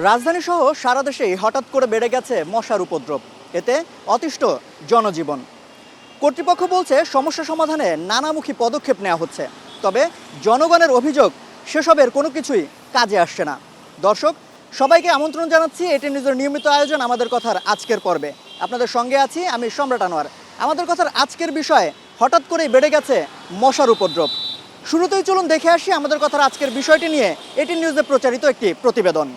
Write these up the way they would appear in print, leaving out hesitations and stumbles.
রাজধানীসহ সারা দেশেই হঠাৎ করে বেড়ে গেছে মশার উপদ্রব। এতে অতিষ্ঠ জনজীবন। কর্তৃপক্ষ বলছে সমস্যা সমাধানে নানামুখী পদক্ষেপ নেওয়া হচ্ছে, তবে জনগণের অভিযোগ সেসবের কোনো কিছুই কাজে আসছে না। দর্শক, সবাইকে আমন্ত্রণ জানাচ্ছি এটি নিউজের নিয়মিত আয়োজন আমাদের কথার আজকের পর্বে। আপনাদের সঙ্গে আছি আমি সম্রাট আনোয়ার। আমাদের কথার আজকের বিষয়ে হঠাৎ করেই বেড়ে গেছে মশার উপদ্রব। শুরুতেই চলুন দেখে আসি আমাদের কথার আজকের বিষয়টি নিয়ে এটি নিউজে প্রচারিত একটি প্রতিবেদন।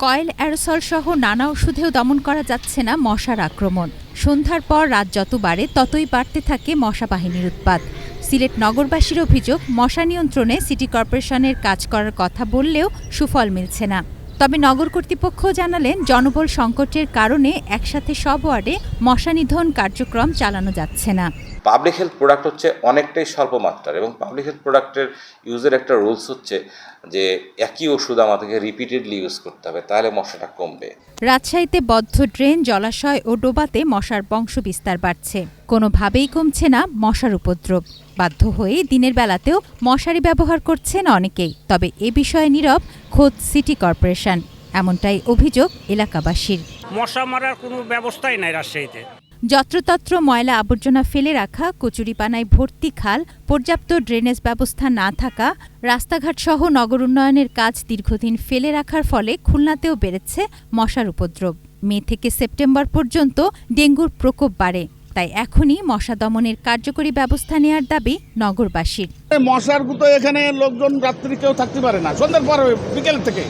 কয়েল অ্যারোসল সহ নানা ওষুধেও দমন করা যাচ্ছে না মশার আক্রমণ। সন্ধ্যার পর রাত যত বাড়ে ততই বাড়তে থাকে মশা বাহিনীর উৎপাত। সিলেট নগরবাসীর অভিযোগ, মশা নিয়ন্ত্রণে সিটি কর্পোরেশনের কাজ করার কথা বললেও সুফল মিলছে না। তবে নগর কর্তৃপক্ষ জানালেন, জনবল সংকটের কারণে একসাথে সব ওয়ার্ডে মশা নিধন কার্যক্রম চালানো যাচ্ছে না। পাবলিক হেলথ প্রোডাক্ট হচ্ছে অনেকটাই স্বল্প মাত্রার, এবং পাবলিক হেলথ প্রোডাক্টের ইউজের একটা রুলস হচ্ছে যে একই ওষুধ আমাদেরকে রিপিটেডলি ইউজ করতে হবে, তাহলে মশাটা কমবে। রাজশাহীতে বদ্ধ ড্রেন, জলাশয় ও ডোবাতে মশার বংশ বিস্তার বাড়ছে। কোনোভাবেই কমছে না মশার উপদ্রব। বাধ্য হয়ে দিনের বেলাতেও মশারি ব্যবহার করছেন অনেকেই। তবে এ বিষয়ে নীরব খোদ সিটি কর্পোরেশন, এমনটাই অভিযোগ এলাকাবাসীর। মশা মারার কোনো ব্যবস্থাই নাই রাজশাহীতে। যত্রতত্র ময়লা আবর্জনা ফেলে রাখা, কচুরিপানায় ভর্তি খাল, পর্যাপ্ত ড্রেনেজ ব্যবস্থা না থাকা, রাস্তাঘাট সহ নগর উন্নয়নের কাজ দীর্ঘদিন ফেলে রাখার ফলে খুলনাতেও বেড়েছে মশার উপদ্রব। মে থেকে সেপ্টেম্বর পর্যন্ত ডেঙ্গুর প্রকোপ বাড়ে। তাই এখনই মশা দমনের কার্যকরী ব্যবস্থা নেওয়ার দাবি নগরবাসীর। মশার গুতো এখানে লোকজন রাত্রি কেউ থাকতে পারে না, সন্ধ্যার পর বিকেল থেকে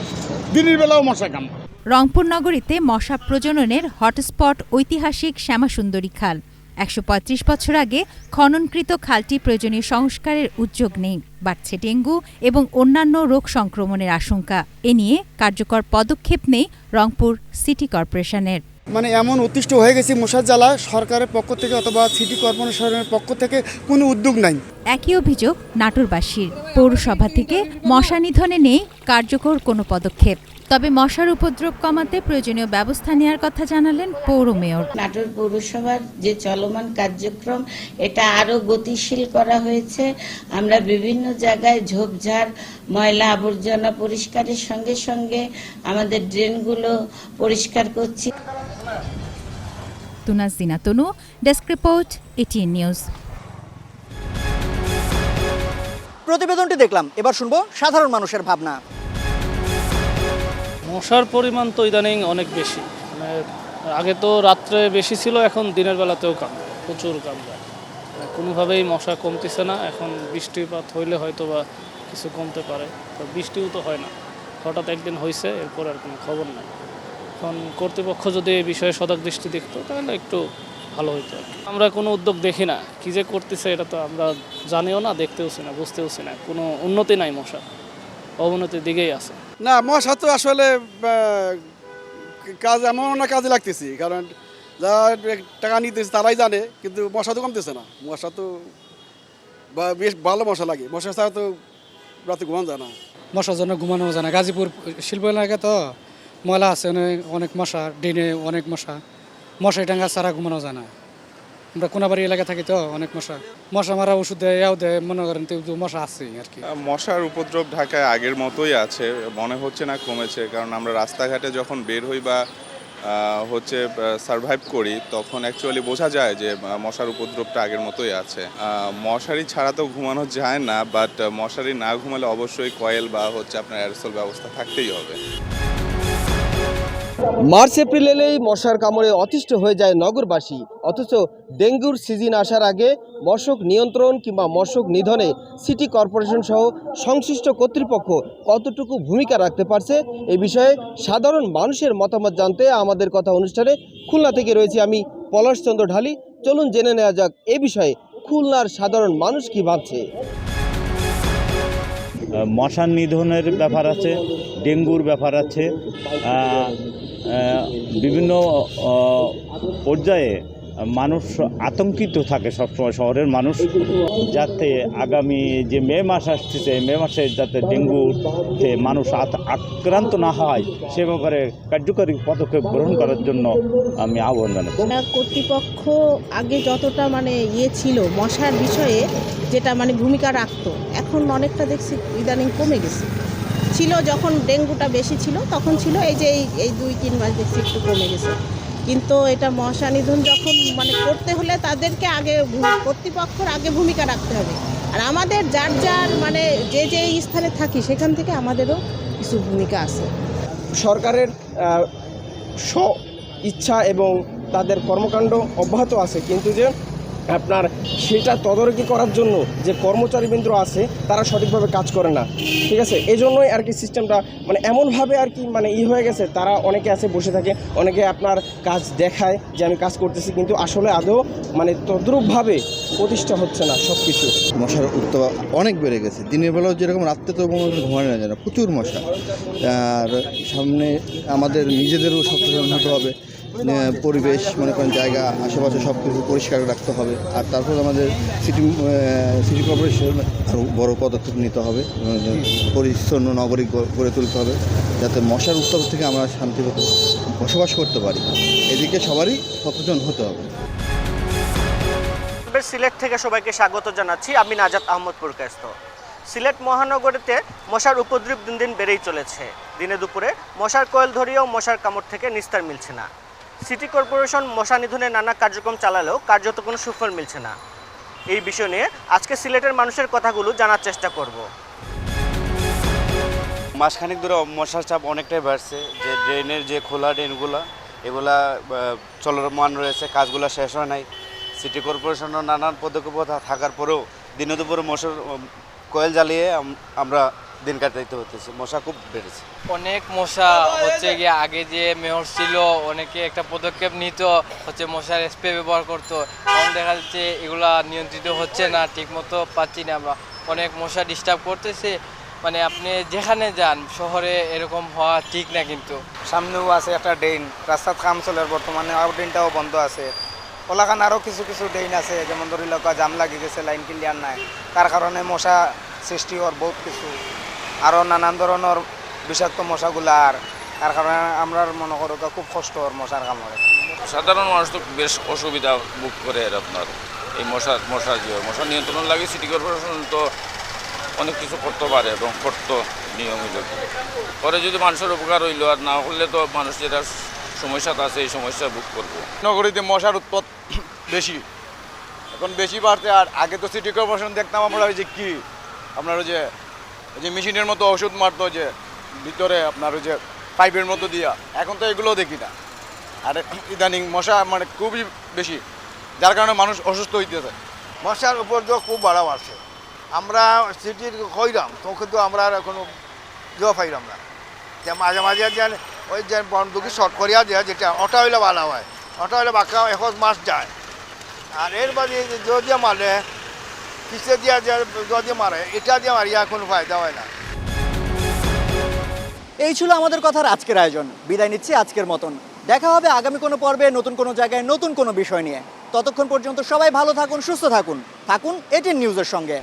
দিনের বেলাও মশা কাম। রংপুর নগরীতে মশা প্রজননের হটস্পট ঐতিহাসিক শ্যামাসুন্দরী খাল। ১৩৫ বছর আগে খননকৃত খালটি প্রয়োজনীয় সংস্কারের উদ্যোগ নেই। বাড়ছে ডেঙ্গু এবং অন্যান্য রোগ সংক্রমণের আশঙ্কা। এ নিয়ে কার্যকর পদক্ষেপ নেই রংপুর সিটি কর্পোরেশনের। মানে এমন অতিষ্ঠ হয়ে গেছে মশার জ্বালা, সরকারের পক্ষ থেকে অথবা সিটি কর্পোরেশনের পক্ষ থেকে কোনো উদ্যোগ নাই। একই অভিযোগ নাটোরবাসীর। পৌরসভা থেকে মশা নিধনে নেই কার্যকর কোনো পদক্ষেপ। তবে মশার উপদ্রব কমাতে প্রয়োজনীয় ব্যবস্থা নেওয়ার কথা জানালেন পৌর মেয়র। নাটোর পৌরসভার যে চলমান কার্যক্রম, এটা আরো গতিশীল করা হয়েছে। আমরা বিভিন্ন জায়গায় ঝোপঝাড়, ময়লা আবর্জনা পরিষ্কারের সঙ্গে সঙ্গে আমাদের ড্রেনগুলো পরিষ্কার করছি। তুনাজিনা তনু, ডেস্ক রিপোর্ট, এটিএন নিউজ। প্রতিবেদনটি দেখলাম, এবার শুনবো সাধারণ মানুষের ভাবনা। মশার পরিমাণ তো ইদানিং অনেক বেশি। মানে আগে তো রাত্রে বেশি ছিল, এখন দিনের বেলাতেও কামড়ায়, প্রচুর কামড়ায়। কোনোভাবেই মশা কমতেছে না। এখন বৃষ্টিপাত হইলে হয়তো বা কিছু কমতে পারে, তো বৃষ্টিও তো হয় না। হঠাৎ একদিন হয়েছে, এরপর আর কোনো খবর নাই। এখন কর্তৃপক্ষ যদি এই বিষয়ে সজাগ দৃষ্টি দেখতো তাহলে একটু ভালো হইতো। আমরা কোনো উদ্যোগ দেখি না, কী যে করতেছে এটা তো আমরা জানিও না, দেখতেওছি না, বুঝতেওছি না। কোনো উন্নতি নাই, মশা অবনতির দিকেই আছে। না, মশা তো আসলে কাজ এমন না কাজে লাগতেছি, কারণ যারা টাকা নিতেছে তারাই জানে, কিন্তু মশা তো কমতেছে না। মশা তো বেশ ভালো মশা লাগে, মশা ছাড়া তো রাতে ঘুমানো যায় না। মশার জন্য ঘুমানো যায় না। গাজীপুর শিল্প এলাকা তো ময়লা আছে, অনেক মশা, ড্রেনে অনেক মশা, মশারি টাঙ্গা ছাড়া ঘুমানো যায় না। আমরা কোনাবাড়ি এলাকা থাকি তো অনেক মশা মারা ওষুধ দেয়, এও দেয়, মনে করেন তো মশা আছে আর কি। মশার উপদ্রব ঢাকায় আগের মতোই আছে, মনে হচ্ছে না কমেছে। কারণ আমরা রাস্তাঘাটে যখন বের হই বা হচ্ছে সারভাইভ করি, তখন অ্যাকচুয়ালি বোঝা যায় যে মশার উপদ্রবটা আগের মতোই আছে। মশারি ছাড়া তো ঘুমানো যায় না, বাট মশারি না ঘুমালে অবশ্যই কয়েল বা হচ্ছে আপনার অ্যারোসল ব্যবস্থা থাকতেই হবে। মার্চ এপ্রিল এলেই মশার কামড়ে অতিষ্ঠ হয়ে যায় নগরবাসী, অথচ ডেঙ্গুর সিজন আসার আগে মশক নিয়ন্ত্রণ কিংবা মশক নিধনে সিটি কর্পোরেশন সহ সংশ্লিষ্ট কর্তৃপক্ষ কতটুকু ভূমিকা রাখতে পারছে, এ বিষয়ে সাধারণ মানুষের মতামত জানতে আমাদের কথা অনুষ্ঠানে খুলনা থেকে রয়েছি আমি পলাশচন্দ্র ঢালি। চলুন জেনে নেওয়া যাক এ বিষয়ে খুলনার সাধারণ মানুষ কি ভাবছে। মশা নিধনের ব্যাপার আছে, ডেঙ্গুর ব্যাপার আছে, বিভিন্ন পর্যায়ে মানুষ আতঙ্কিত থাকে সবসময়, শহরের মানুষ, যাতে আগামী যে মে মাস আসতেছে, মে মাসে যাতে ডেঙ্গুতে মানুষ আক্রান্ত না হয় সে ব্যাপারে কার্যকরী পদক্ষেপ গ্রহণ করার জন্য আমি আহ্বান জানাচ্ছি। কর্তৃপক্ষ আগে যতটা ছিল মশার বিষয়ে, যেটা ভূমিকা রাখতো, এখন অনেকটা দেখছি ইদানিং কমে গেছে। ছিল যখন ডেঙ্গুটা বেশি ছিল তখন ছিল, এই 2-3 মাস দেখছি একটু কমে গেছে। কিন্তু এটা মশা নিধন যখন করতে হলে তাদেরকে আগে কর্তৃপক্ষের আগে ভূমিকা রাখতে হবে। আর আমাদের যার যে স্থানে থাকি সেখান থেকে আমাদেরও কিছু ভূমিকা আছে। সরকারের ইচ্ছা এবং তাদের কর্মকাণ্ড অব্যাহত আছে, কিন্তু যে আপনার সেটা তদারকি করার জন্য যে কর্মচারীবৃন্দ আছে তারা সঠিকভাবে কাজ করে না, ঠিক আছে। এই জন্যই আর কি সিস্টেমটা এমনভাবে আর কি হয়ে গেছে। তারা অনেকে আছে বসে থাকে, অনেকে আপনার কাজ দেখায় যে আমি কাজ করতেছি, কিন্তু আসলে আদৌ তদ্রূপভাবে প্রতিষ্ঠা হচ্ছে না সব কিছু। মশার উত্তাপ অনেক বেড়ে গেছে, দিনের বেলাও যেরকম, রাত্রে তো ঘুমানো যায় না, প্রচুর মশা। আর সামনে আমাদের নিজেদেরও সচেতন হতে হবে, পরিবেশ মনে করেন জায়গা আশেপাশে সব কিছু পরিষ্কার রাখতে হবে। আর তারপর আমাদের সিটি কর্পোরেশন আরও বড় পদক্ষেপ নিতে হবে, পরিচ্ছন্ন নগরী গড়ে তুলতে হবে, যাতে মশার উত্তাপ থেকে আমরা শান্তিমতো বসবাস করতে পারি। এদিকে সবারই সচেতন হতে হবে। সিলেট থেকে সবাইকে স্বাগত জানাচ্ছি, আমি নাজাত আহমদ পুরকায়স্থ। সিলেট মহানগরীতে মশার উপদ্রব দিন দিন বেড়েই চলেছে। দিনে দুপুরে মশার কোয়েল ধরিয়েও মশার কামড় থেকে নিস্তার মিলছে না। সিটি কর্পোরেশন মশা নিধনের নানা কার্যক্রম চালালেও কার্যত কোনো সুফল মিলছে না। এই বিষয় নিয়ে আজকে সিলেটের মানুষের কথাগুলো জানার চেষ্টা করব। মাসখানেক ধরে মশার চাপ অনেকটাই বাড়ছে, যে ড্রেনের যে খোলা ড্রেনগুলো এগুলা চলমান রয়েছে, কাজগুলো শেষ হয় নাই। সিটি কর্পোরেশনের নানান পদক্ষেপ থাকার পরেও দিনে দুপুরে মশার কোয়েল জ্বালিয়ে আমরা দিন কাটাইতে হতেছে। মশা খুব বেড়েছে, অনেক মশা হচ্ছে গিয়ে। আগে যে মেয়র ছিল অনেকে একটা পদক্ষেপ নিত, হচ্ছে মশার স্প্রে ব্যবহার করতো। এখন দেখা যাচ্ছে এগুলা নিয়ন্ত্রিত হচ্ছে না, ঠিকমতো পাচ্ছি না আমরা। অনেক মশা ডিস্টার্ব করতেছে, আপনি যেখানে যান শহরে এরকম হওয়া ঠিক না। কিন্তু সামনেও আছে একটা ড্রেন, রাস্তার কাম চলে, বর্তমানে ড্রেনটাও বন্ধ আছে। ওলাখান আরও কিছু কিছু ড্রেন আছে, যেমন ধরি লোক জাম লাগি গেছে, লাইন ক্লিয়ার নাই, তার কারণে মশা সৃষ্টি হওয়ার বহুত কিছু, আরও নানান ধরনের বিষাক্ত মশাগুলার, তার কারণে আমরা মনে করো খুব কষ্ট হওয়ার মশার কামড়ে। সাধারণ মানুষ তো বেশ অসুবিধা ভোগ করে। আপনার এই মশা নিয়ন্ত্রণ লাগে সিটি কর্পোরেশন তো অনেক কিছু করতে পারে এবং করতো নিয়মিত পরে, যদি মানুষের উপকার হইল। আর না হলে তো মানুষ যেটা সমস্যা আছে এই সমস্যা ভোগ করবো। নগরীতে মশার উৎপাত বেশি, এখন বেশি বাড়ছে। আর আগে তো সিটি কর্পোরেশন দেখতাম আমরা ওই যে কি আপনার ওই যে মেশিনের মতো ওষুধ মারতো, যে ভিতরে আপনার ওই যে পাইপের মতো দিয়া, এখন তো এগুলোও দেখি না। আর ইদানিং মশা খুবই বেশি, যার কারণে মানুষ অসুস্থ হইতেছে। মশার উপর তো খুব বাড়া বাড়ছে। আমরা সিটির কইলাম তো, কিন্তু আমরা কোনো পাইলাম না। যে মাঝে মাঝে যে ওই যে বন্ধুকে শর্ট করিয়া দেয়, যেটা ওটা হইলে ভালো হয়, ওটা হইলে বাঁকা 1 মাস যায়। আর এর বাদে যদি মারে কিসে দিয়া যদি মারে, এটা দিয়ে মারিয়া কোনো ফায়দা হয় না। এই ছিল আমাদের কথার আজকের আয়োজন। বিদায় নিচ্ছি আজকের মতন। দেখা হবে আগামী কোনো পর্বে, নতুন কোনো জায়গায়, নতুন কোনো বিষয় নিয়ে। ততক্ষণ পর্যন্ত সবাই ভালো থাকুন, সুস্থ থাকুন, থাকুন এটিএন নিউজের সঙ্গে।